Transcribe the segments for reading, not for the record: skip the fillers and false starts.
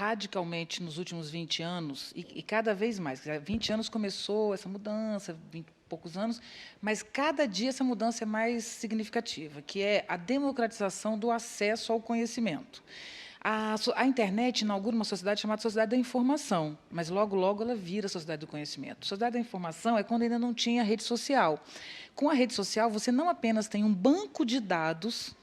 radicalmente nos últimos 20 anos, e cada vez mais. Quer dizer, 20 anos começou essa mudança, 20 e poucos anos, mas cada dia essa mudança é mais significativa, que é a democratização do acesso ao conhecimento. A internet inaugura uma sociedade chamada Sociedade da Informação, mas logo, logo ela vira a Sociedade do Conhecimento. Sociedade da Informação é quando ainda não tinha rede social. Com a rede social, você não apenas tem um banco de dados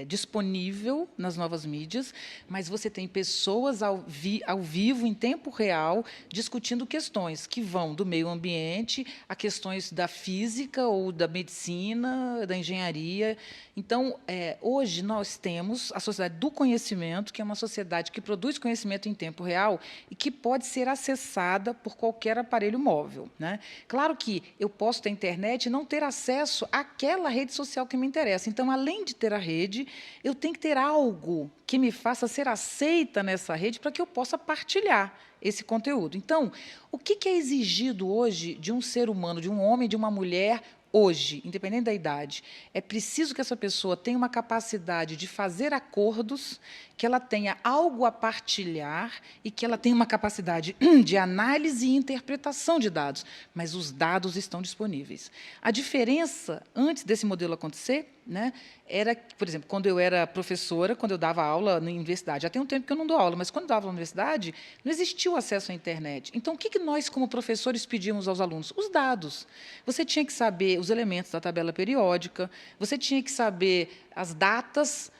disponível nas novas mídias, mas você tem pessoas ao vivo, em tempo real, discutindo questões que vão do meio ambiente a questões da física ou da medicina, da engenharia. Então, hoje, nós temos a sociedade do conhecimento, que é uma sociedade que produz conhecimento em tempo real e que pode ser acessada por qualquer aparelho móvel, né? Claro que eu posso ter internet e não ter acesso àquela rede social que me interessa. Então, além de ter a rede, eu tenho que ter algo que me faça ser aceita nessa rede para que eu possa partilhar esse conteúdo. Então, o que é exigido hoje de um ser humano, de um homem, de uma mulher, hoje, independente da idade? É preciso que essa pessoa tenha uma capacidade de fazer acordos, que ela tenha algo a partilhar e que ela tenha uma capacidade de análise e interpretação de dados, mas os dados estão disponíveis. A diferença, antes desse modelo acontecer, né, era, por exemplo, quando eu era professora, quando eu dava aula na universidade, já tem um tempo que eu não dou aula, mas quando eu dava aula na universidade, não existia o acesso à internet. Então, o que nós, como professores, pedimos aos alunos? Os dados. Você tinha que saber os elementos da tabela periódica, você tinha que saber as datas,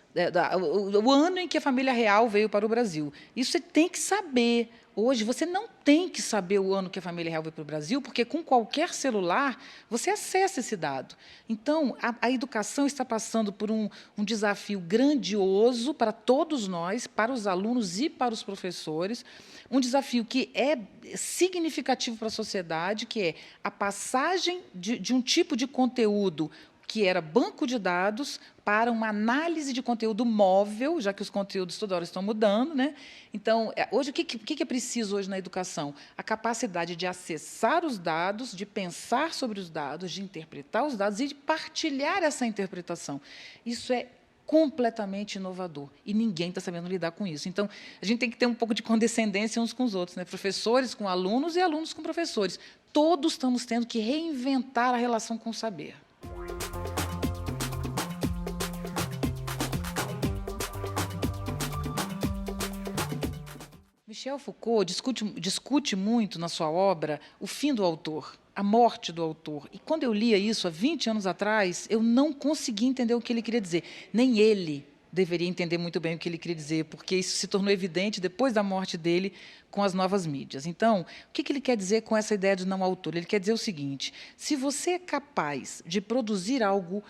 o ano em que a família real veio para o Brasil. Isso você tem que saber. Hoje, você não tem que saber o ano que a família real veio para o Brasil, porque, com qualquer celular, você acessa esse dado. Então, a educação está passando por um desafio grandioso para todos nós, para os alunos e para os professores, um desafio que é significativo para a sociedade, que é a passagem de um tipo de conteúdo que era banco de dados para uma análise de conteúdo móvel, já que os conteúdos toda hora estão mudando, né? Então, hoje, o que é preciso hoje na educação? A capacidade de acessar os dados, de pensar sobre os dados, de interpretar os dados e de partilhar essa interpretação. Isso é completamente inovador, e ninguém está sabendo lidar com isso. Então, a gente tem que ter um pouco de condescendência uns com os outros, né? Professores com alunos e alunos com professores. Todos estamos tendo que reinventar a relação com o saber. Michel Foucault discute muito na sua obra o fim do autor, a morte do autor. E, quando eu lia isso, há 20 anos atrás, eu não conseguia entender o que ele queria dizer. Nem ele deveria entender muito bem o que ele queria dizer, porque isso se tornou evidente depois da morte dele com as novas mídias. Então, o que ele quer dizer com essa ideia de não autor? Ele quer dizer o seguinte: se você é capaz de produzir algo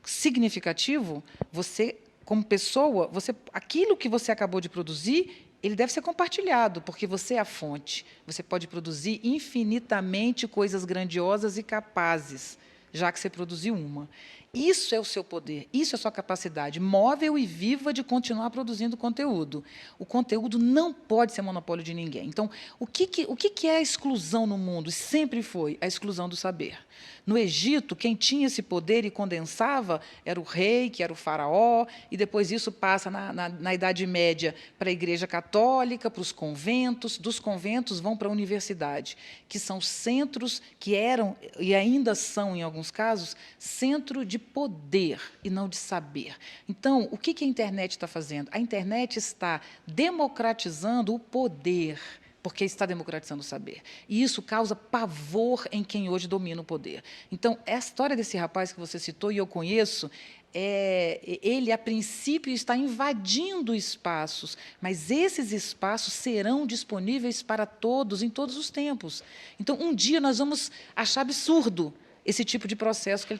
significativo, você, como pessoa, aquilo que você acabou de produzir, ele deve ser compartilhado, porque você é a fonte. Você pode produzir infinitamente coisas grandiosas e capazes, já que você produziu uma. Isso é o seu poder, isso é a sua capacidade móvel e viva de continuar produzindo conteúdo. O conteúdo não pode ser monopólio de ninguém. Então, o que é a exclusão no mundo? Sempre foi a exclusão do saber. No Egito, quem tinha esse poder e condensava era o rei, que era o faraó, e depois isso passa, na Idade Média, para a Igreja Católica, para os conventos, dos conventos vão para a universidade, que são centros que eram, e ainda são, em alguns casos, centro de poder e não de saber. Então, o que a internet está fazendo? A internet está democratizando o poder, porque está democratizando o saber. E isso causa pavor em quem hoje domina o poder. Então, a história desse rapaz que você citou, e eu conheço, ele, a princípio, está invadindo espaços, mas esses espaços serão disponíveis para todos, em todos os tempos. Então, um dia nós vamos achar absurdo esse tipo de processo que ele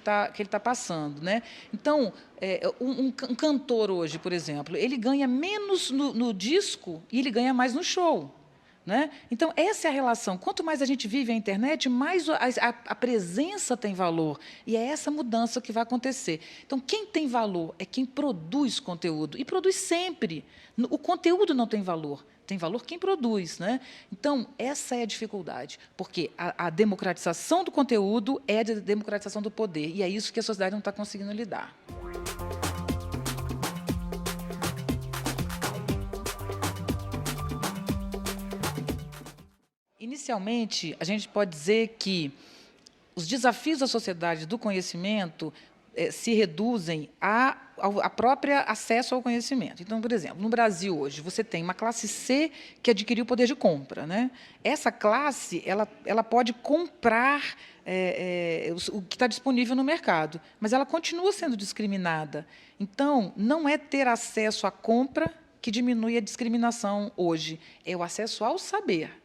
tá passando, né? Então, um cantor hoje, por exemplo, ele ganha menos no disco e ele ganha mais no show, né? Então, essa é a relação. Quanto mais a gente vive a internet, mais a presença tem valor. E é essa mudança que vai acontecer. Então, quem tem valor é quem produz conteúdo. E produz sempre. O conteúdo não tem valor. Tem valor quem produz, né? Então, essa é a dificuldade. Porque a democratização do conteúdo é a democratização do poder. E é isso que a sociedade não está conseguindo lidar. inicialmente, a gente pode dizer que os desafios da sociedade do conhecimento se reduzem a própria acesso ao conhecimento. Então, por exemplo, no Brasil hoje, você tem uma classe C que adquiriu o poder de compra, né? Essa classe ela pode comprar o que está disponível no mercado, mas ela continua sendo discriminada. Então, não é ter acesso à compra que diminui a discriminação hoje, é o acesso ao saber.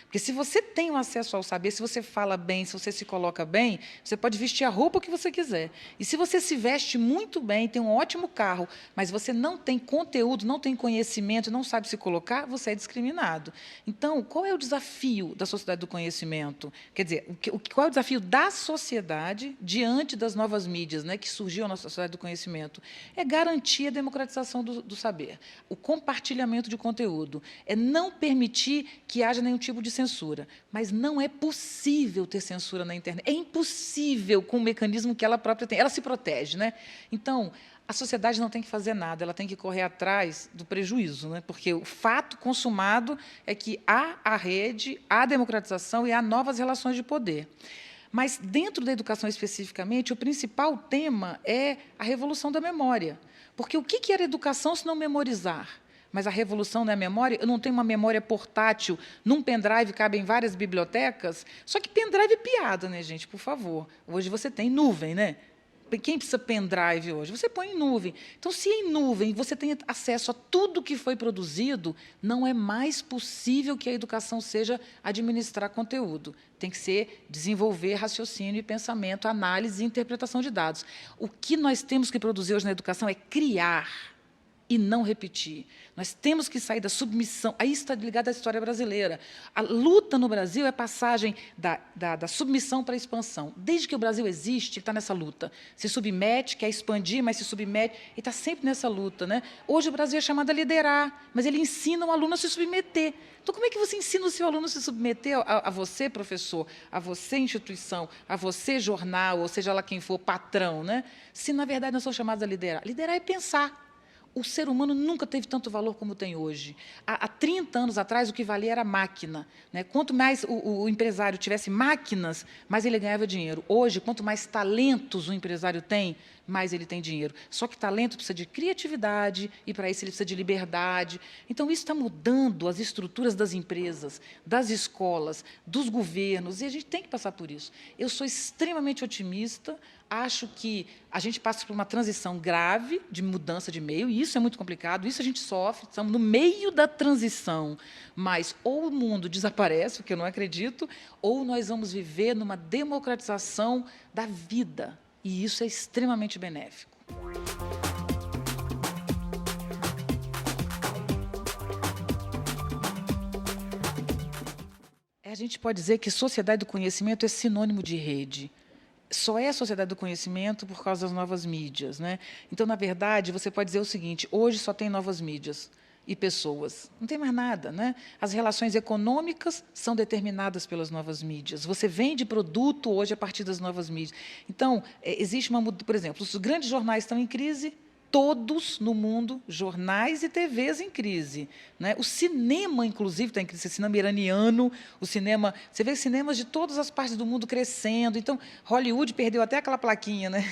Porque se você tem o acesso ao saber, se você fala bem, se você se coloca bem, você pode vestir a roupa que você quiser. E se você se veste muito bem, tem um ótimo carro, mas você não tem conteúdo, não tem conhecimento, não sabe se colocar, você é discriminado. Então, qual é o desafio da sociedade do conhecimento? Quer dizer, qual é o desafio da sociedade diante das novas mídias, né, que surgiu na sociedade do conhecimento? É garantir a democratização do saber, o compartilhamento de conteúdo, é não permitir que haja nenhum tipo de censura, mas não é possível ter censura na internet. É impossível com o mecanismo que ela própria tem. Ela se protege, né? Então, a sociedade não tem que fazer nada, ela tem que correr atrás do prejuízo, né? Porque o fato consumado é que há a rede, há a democratização e há novas relações de poder. Mas, dentro da educação especificamente, o principal tema é a revolução da memória. Porque o que era educação se não memorizar? Mas a revolução não é a memória. Eu não tenho uma memória portátil, num pendrive cabem várias bibliotecas. Só que pendrive é piada, né, gente? Por favor. Hoje você tem nuvem, né? Quem precisa pendrive hoje? Você põe em nuvem. Então, se em nuvem você tem acesso a tudo que foi produzido, não é mais possível que a educação seja administrar conteúdo. Tem que ser desenvolver raciocínio e pensamento, análise e interpretação de dados. O que nós temos que produzir hoje na educação é criar e não repetir. Nós temos que sair da submissão. Aí está ligado à história brasileira. A luta no Brasil é passagem da submissão para a expansão. Desde que o Brasil existe, ele está nessa luta. Se submete, quer expandir, mas se submete. Ele está sempre nessa luta, né? Hoje o Brasil é chamado a liderar, mas ele ensina o aluno a se submeter. Então, como é que você ensina o seu aluno a se submeter a você, professor, a você, instituição, a você, jornal, ou seja lá quem for, patrão, né? Se, na verdade, nós somos chamados a liderar. Liderar é pensar. O ser humano nunca teve tanto valor como tem hoje. Há 30 anos atrás, o que valia era a máquina, né? Quanto mais o empresário tivesse máquinas, mais ele ganhava dinheiro. Hoje, quanto mais talentos o empresário tem, mais ele tem dinheiro. Só que talento precisa de criatividade, e, para isso, ele precisa de liberdade. Então, isso está mudando as estruturas das empresas, das escolas, dos governos, e a gente tem que passar por isso. Eu sou extremamente otimista, acho que a gente passa por uma transição grave de mudança de meio, e isso é muito complicado, isso a gente sofre, estamos no meio da transição, mas ou o mundo desaparece, o que eu não acredito, ou nós vamos viver numa democratização da vida, e isso é extremamente benéfico. A gente pode dizer que sociedade do conhecimento é sinônimo de rede. Só é a sociedade do conhecimento por causa das novas mídias, né? Então, na verdade, você pode dizer o seguinte: hoje só tem novas mídias e pessoas, não tem mais nada, né? As relações econômicas são determinadas pelas novas mídias. Você vende produto hoje a partir das novas mídias. Então, existe uma mudança. Por exemplo, os grandes jornais estão em crise. Todos no mundo, jornais e TVs em crise, né? O cinema, inclusive, está em crise. O cinema iraniano, o cinema... Você vê cinemas de todas as partes do mundo crescendo. Então, Hollywood perdeu até aquela plaquinha, né?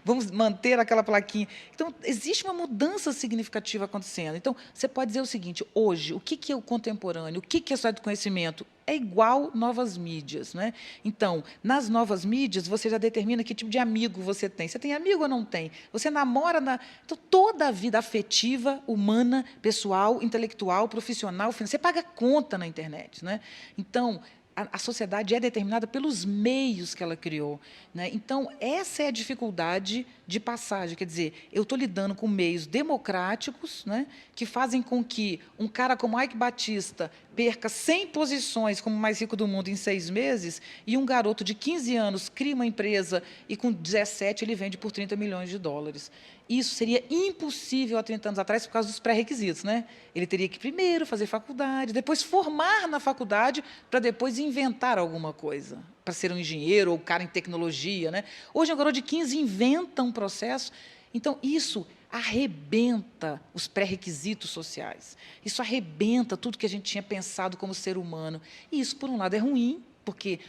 Vamos manter aquela plaquinha. Então, existe uma mudança significativa acontecendo. Então, você pode dizer o seguinte: hoje, o que é o contemporâneo? O que é a sociedade do conhecimento? É igual novas mídias, né? Então, nas novas mídias, você já determina que tipo de amigo você tem. Você tem amigo ou não tem? Você namora... Então, toda a vida afetiva, humana, pessoal, intelectual, profissional, financeira, você paga conta na internet, né? Então, a sociedade é determinada pelos meios que ela criou, né? Então, essa é a dificuldade de passagem. Quer dizer, eu estou lidando com meios democráticos, né, que fazem com que um cara como Ike Batista perca 100 posições como o mais rico do mundo em 6 meses, e um garoto de 15 anos cria uma empresa e, com 17, ele vende por 30 milhões de dólares. Isso seria impossível há 30 anos atrás por causa dos pré-requisitos, né? Ele teria que primeiro fazer faculdade, depois formar na faculdade, para depois inventar alguma coisa, para ser um engenheiro ou cara em tecnologia, né? Hoje, um garoto de 15 inventa um processo. Então, isso, arrebenta os pré-requisitos sociais. Isso arrebenta tudo que a gente tinha pensado como ser humano. E isso, por um lado, é ruim, porque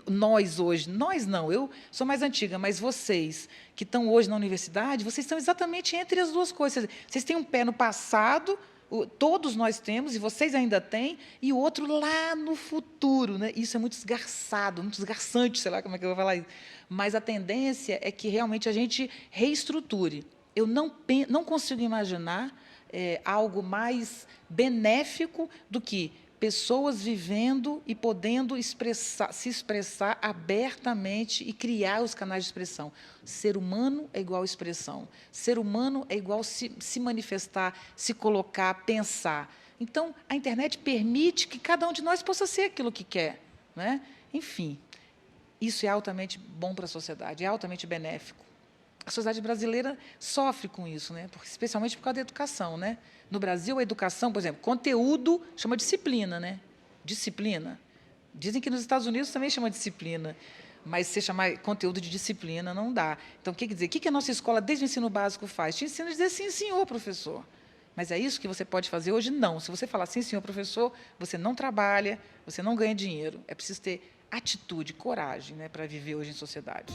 nós hoje, nós não, eu sou mais antiga, mas vocês que estão hoje na universidade, vocês estão exatamente entre as duas coisas. Vocês têm um pé no passado, todos nós temos, e vocês ainda têm, e o outro lá no futuro. Né? Isso é muito esgarçado, muito esgarçante, sei lá como é que eu vou falar isso. Mas a tendência é que realmente a gente reestruture. Eu não consigo imaginar algo mais benéfico do que pessoas vivendo e podendo se expressar abertamente e criar os canais de expressão. Ser humano é igual expressão. Ser humano é igual se manifestar, se colocar, pensar. Então, a internet permite que cada um de nós possa ser aquilo que quer. Né? Enfim, isso é altamente bom para a sociedade, é altamente benéfico. A sociedade brasileira sofre com isso, né? Especialmente por causa da educação. Né? No Brasil, a educação, por exemplo, conteúdo chama disciplina. Né? Disciplina. Dizem que nos Estados Unidos também chama disciplina, mas se chamar conteúdo de disciplina não dá. Então, o que quer dizer? O que a nossa escola, desde o ensino básico, faz? Te ensina a dizer sim, senhor, professor. Mas é isso que você pode fazer hoje? Não. Se você falar sim, senhor, professor, você não trabalha, você não ganha dinheiro. É preciso ter atitude, coragem, né, para viver hoje em sociedade.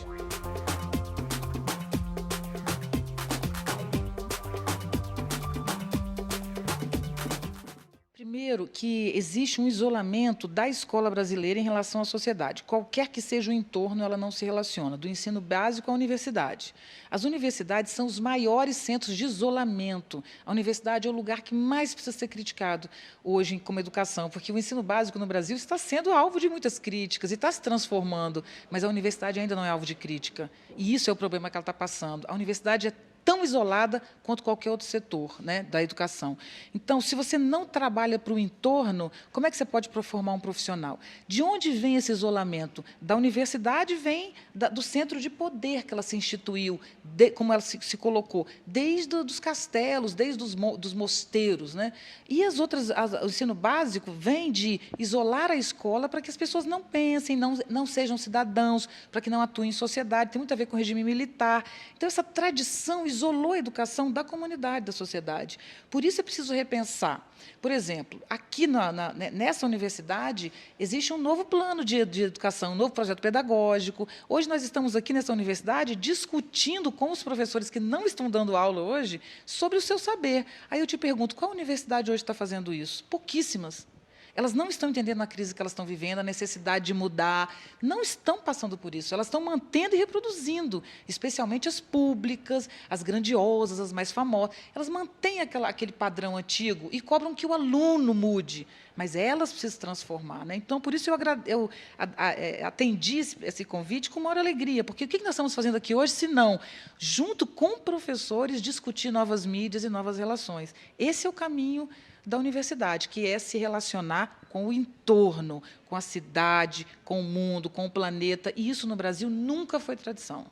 Primeiro, que existe um isolamento da escola brasileira em relação à sociedade. Qualquer que seja o entorno, ela não se relaciona, do ensino básico à universidade. As universidades são os maiores centros de isolamento. A universidade é o lugar que mais precisa ser criticado hoje como educação, porque o ensino básico no Brasil está sendo alvo de muitas críticas e está se transformando, mas a universidade ainda não é alvo de crítica. E isso é o problema que ela está passando. A universidade é tão isolada quanto qualquer outro setor, né, da educação. Então, se você não trabalha para o entorno, como é que você pode formar um profissional? De onde vem esse isolamento? Da universidade vem do centro de poder que ela se instituiu, como ela se colocou, desde os castelos, desde dos mosteiros. Né? E o ensino básico vem de isolar a escola para que as pessoas não pensem, não sejam cidadãos, para que não atuem em sociedade. Tem muito a ver com o regime militar. Então, essa tradição isolou a educação da comunidade, da sociedade. Por isso é preciso repensar. Por exemplo, aqui nessa universidade existe um novo plano de educação, um novo projeto pedagógico. Hoje nós estamos aqui nessa universidade discutindo com os professores que não estão dando aula hoje sobre o seu saber. Aí eu te pergunto, qual universidade hoje está fazendo isso? Pouquíssimas. Elas não estão entendendo a crise que elas estão vivendo, a necessidade de mudar, não estão passando por isso, elas estão mantendo e reproduzindo, especialmente as públicas, as grandiosas, as mais famosas. Elas mantêm aquele padrão antigo e cobram que o aluno mude, mas elas precisam se transformar. Né? Então, por isso, eu atendi esse convite com maior alegria, porque o que nós estamos fazendo aqui hoje, se não, junto com professores, discutir novas mídias e novas relações. Esse é o caminho da universidade, que é se relacionar com o entorno, com a cidade, com o mundo, com o planeta, e isso no Brasil nunca foi tradição.